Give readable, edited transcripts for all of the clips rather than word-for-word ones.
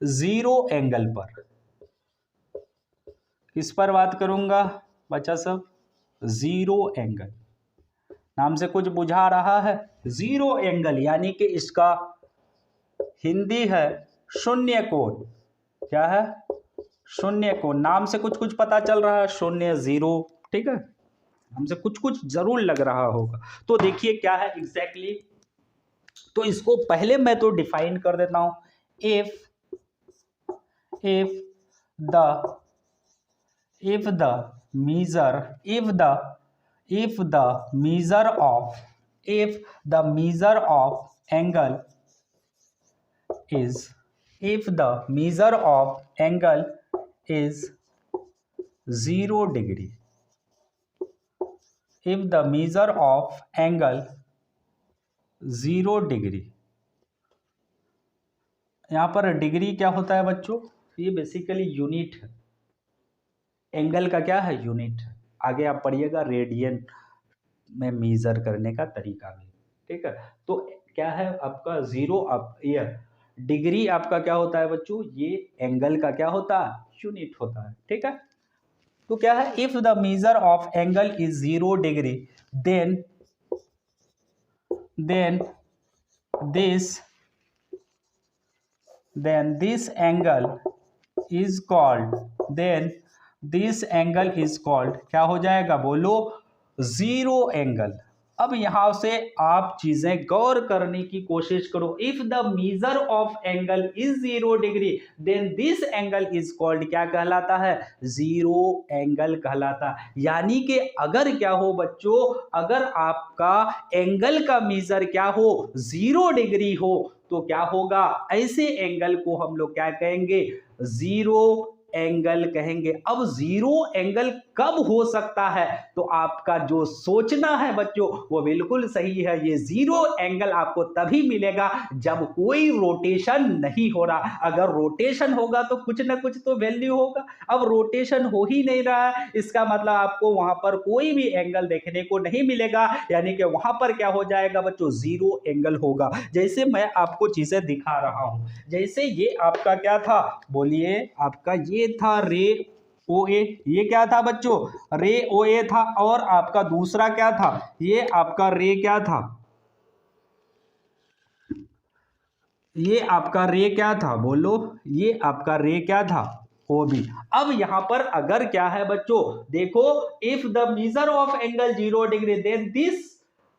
Zero angle पर। किस पर बात करूंगा बच्चा सब? Zero angle. नाम से कुछ बुझा रहा है? जीरो एंगल यानी कि इसका हिंदी है शून्य कोण। क्या है? शून्य कोण। नाम से कुछ कुछ पता चल रहा है, शून्य, जीरो, ठीक है, हमसे कुछ कुछ जरूर लग रहा होगा। तो देखिए क्या है एग्जैक्टली तो इसको पहले मैं तो डिफाइन कर देता हूं। If the measure of angle is 0 degree, if the measure of angle 0 degree, यहाँ पर डिग्री क्या होता है बच्चों? ये बेसिकली यूनिट है। एंगल का क्या है? यूनिट है। आगे आप पढ़िएगा रेडियन में मेजर करने का तरीका भी, ठीक है। तो क्या है आपका जीरो, आप ये डिग्री आपका क्या होता है बच्चों? ये एंगल का क्या होता है? यूनिट होता है, ठीक है। तो क्या है? If the measure of angle is 0 degree then this angle is called, क्या हो जाएगा? बोलो, जीरो एंगल। अब यहां से आप चीजें गौर करने की कोशिश करो। If the measure of angle is 0 degree then this angle is called, क्या कहलाता है? जीरो एंगल कहलाता है। यानी कि अगर क्या हो बच्चों, अगर आपका एंगल का मेजर क्या हो? 0 डिग्री हो, तो क्या होगा? ऐसे एंगल को हम लोग क्या कहेंगे? जीरो एंगल कहेंगे। अब जीरो एंगल कब हो सकता है? तो आपका जो सोचना है बच्चों वो बिल्कुल सही है। ये जीरो एंगल आपको तभी मिलेगा जब कोई रोटेशन नहीं हो रहा। अगर रोटेशन होगा तो कुछ ना कुछ तो वैल्यू होगा। अब रोटेशन हो ही नहीं रहा है, इसका मतलब आपको वहां पर कोई भी एंगल देखने को नहीं मिलेगा। यानी कि वहां पर क्या हो जाएगा बच्चों? जीरो एंगल होगा। जैसे मैं आपको चीजें दिखा रहा हूं, जैसे ये आपका क्या था? बोलिए, आपका ये था रे ओ ए। ये क्या था बच्चों? रे ओ ए था। और आपका दूसरा क्या था? ये आपका रे क्या था? ये आपका रे क्या था? बोलो, ये आपका रे क्या था? O B. अब यहां पर अगर क्या है बच्चों, देखो, if the measure of angle 0 degree then this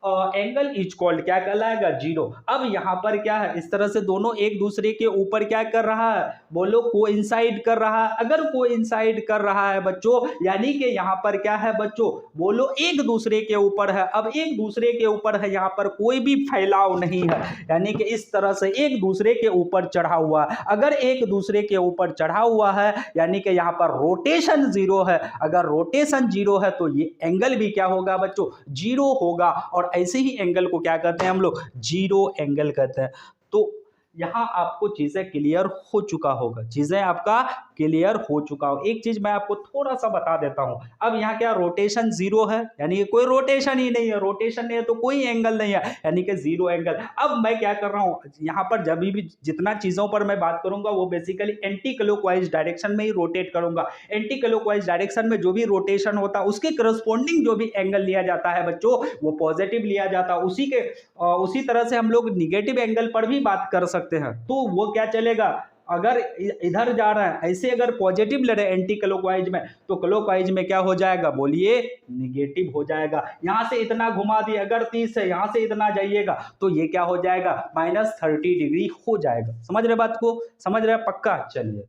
angle is called, क्या कहलाएगा? जीरो। अब यहां पर क्या है? इस तरह से दोनों एक दूसरे के ऊपर क्या कर रहा है? बोलो, कोइंसाइड कर रहा है। अगर कोइंसाइड कर रहा है बच्चों, यानी कि यहां पर क्या है बच्चों? बोलो, एक दूसरे के ऊपर है। अब एक दूसरे के ऊपर है, यहां पर कोई भी फैलाव नहीं है, यानी कि इस तरह से एक दूसरे के ऊपर चढ़ा हुआ है। अगर एक दूसरे के ऊपर चढ़ा हुआ है यानी कि यहां पर रोटेशन जीरो है। अगर रोटेशन जीरो है तो ये एंगल भी क्या होगा बच्चों? जीरो होगा। और ऐसे ही एंगल को क्या कहते हैं हम लोग? जीरो एंगल कहते हैं। तो यहां आपको चीजें क्लियर हो चुका होगा, चीजें आपका क्लियर हो चुका हो। एक चीज मैं आपको थोड़ा सा बता देता हूं। अब यहां क्या रोटेशन जीरो है, यानी कि कोई रोटेशन ही नहीं है। रोटेशन नहीं है तो कोई एंगल नहीं है, यानी कि जीरो एंगल। अब मैं क्या कर रहा हूं, यहां पर जब भी जितना चीजों पर मैं बात करूंगा वो बेसिकली एंटी क्लॉकवाइज डायरेक्शन में ही रोटेट करूंगा। एंटी क्लॉकवाइज डायरेक्शन में जो भी रोटेशन होता है उसके करस्पॉन्डिंग जो भी एंगल लिया जाता है बच्चों वो पॉजिटिव लिया जाता है। उसी तरह से हम लोग निगेटिव एंगल पर भी बात कर सकते हैं। तो वो क्या चलेगा, अगर इधर जा रहा है ऐसे, अगर पॉजिटिव ले रहे एंटी क्लॉकवाइज में, तो क्लॉकवाइज में क्या हो जाएगा? बोलिए, निगेटिव हो जाएगा। यहां से इतना घुमा दिए, अगर 30 है, यहां से इतना जाइएगा तो ये क्या हो जाएगा? -30 डिग्री हो जाएगा। समझ रहे बात को? समझ रहे पक्का? चलिए।